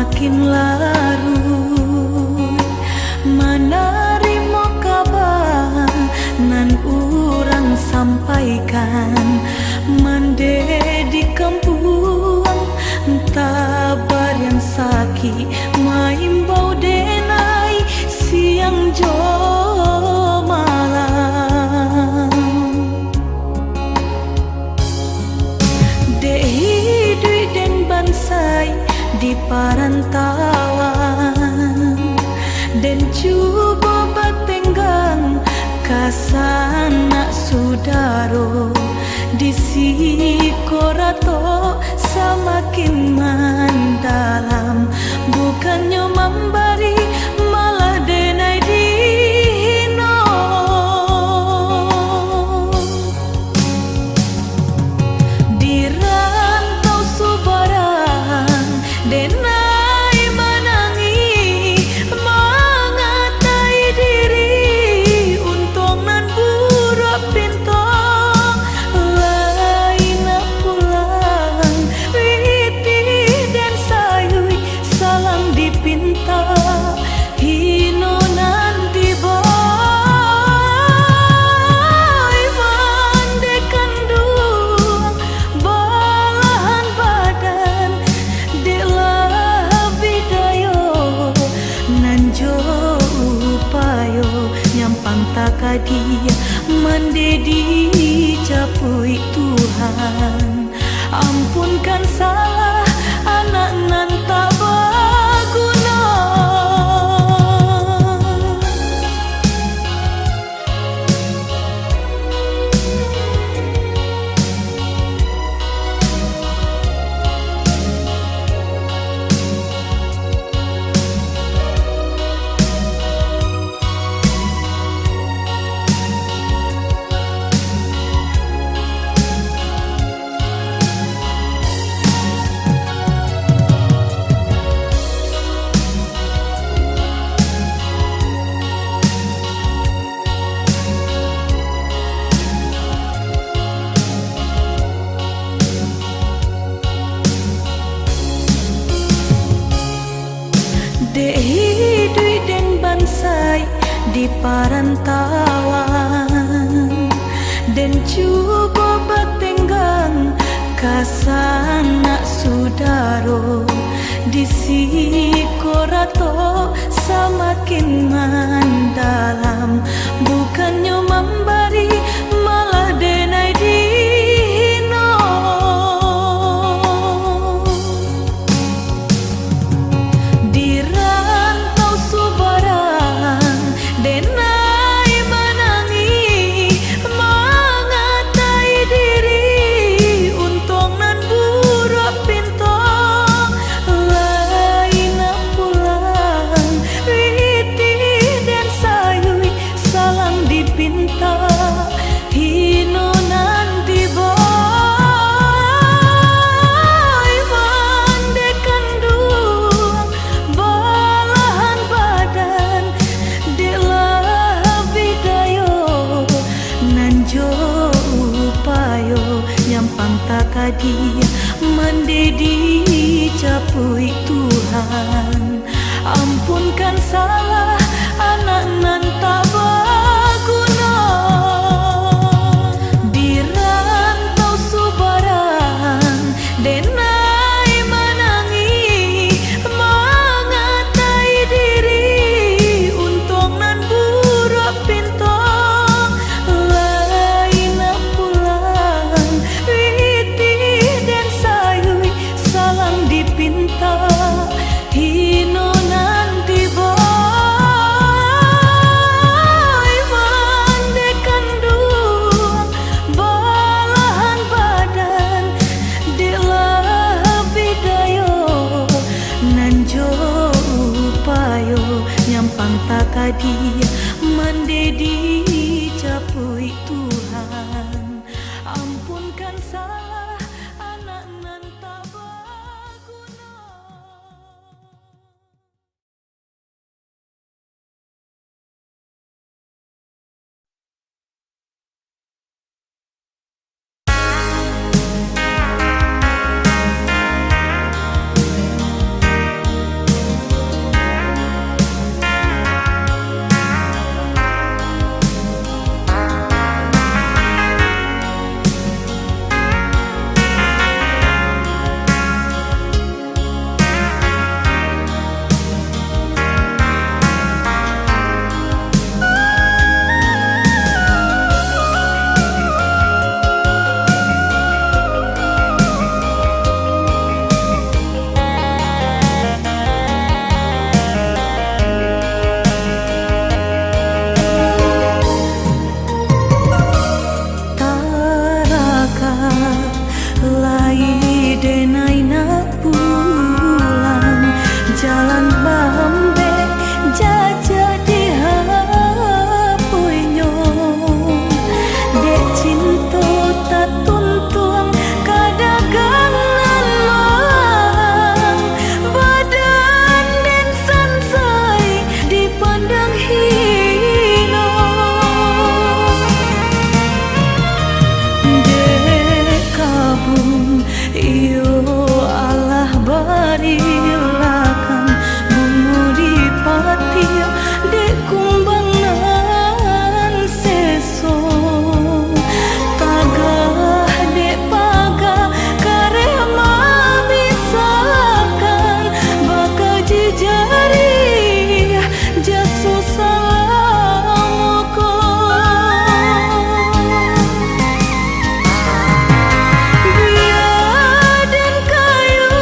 semakin larut. Manarimo kabar nan urang sampaikan, mande di kampung tabar yang sakit maimbau denai siang jo malam. Dehi dui den bansai di parantauan, dan cuba batenggang kasana sudaro di sikorato semakin mendalam, bukannya memberi malah denai dihino. Di rantau subaran denai menangi mengatai diri untung nan buruk pintu lain pulang witi dan sayui salam dipinta hino nanti boy mandekan duang balahan badan bidayo nanjo upayo nyampang takadia mendedi capui Tuhan. Ampunkan salah anak nan tak berguna. Dehi dui den bansai di parantauan, dan cuba batenggang kasana sudaro di sikorato semakin mendalam, bukannya memberi malah denai dihino. Di rantau subaran denai menangi mengatai diri untung nan buruk pintu lain pulang witi dan sayui salam dipinta hino nanti boy mandekan duang balahan badan bidayo nanjo upayo nyampang takadia mendedi capui Tuhan. Ampunkan salah anak nan tak berguna. Di rantau subaran denai menangi mengatai diri untung nan buruk pintu lain pulang witi dan sayui salam dipinta hino nanti boy mandekan duang balahan badan bidayo nanjo upayo nyampang takadia mendedi capui Tuhan. Ampunkan salah anak nan tak berguna. parilakan bungu di patia dek kumbang nan seso tagah dek paga karema bisakan baka jejari jasu salamoko biaden kayu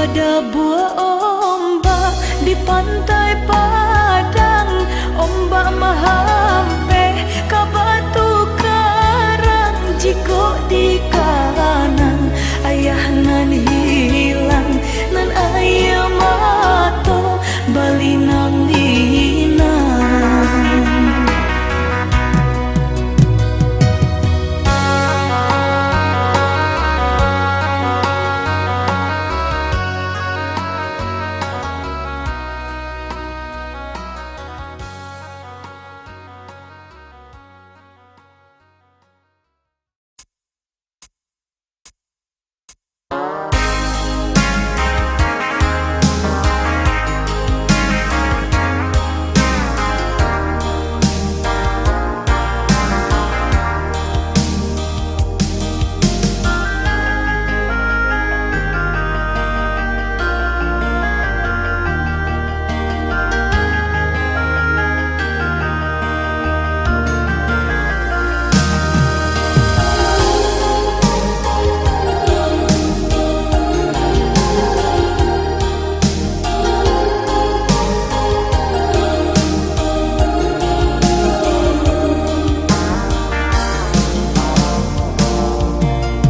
ada buah ombak di pantai Padang. Ombak mahampe ka batu karang. Jiko di kanan ayah nan hilang, nan ayah mato balinang linang.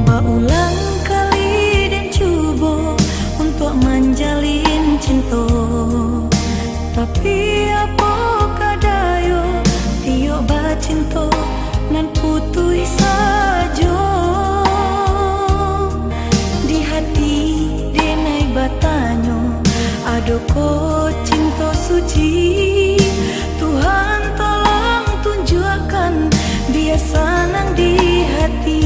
Berulang kali dan cuba untuk menjalin cinta, tapi apa kadayo tiok bacinta nan putui saja. Di hati denai batanyo adoko cinta suci. Tuhan tolong tunjukkan biasa nang di hati.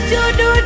Jodoh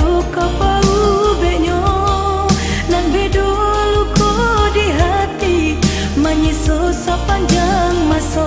luka bau benyo nan bedo luka di hati menyiso sepanjang masa.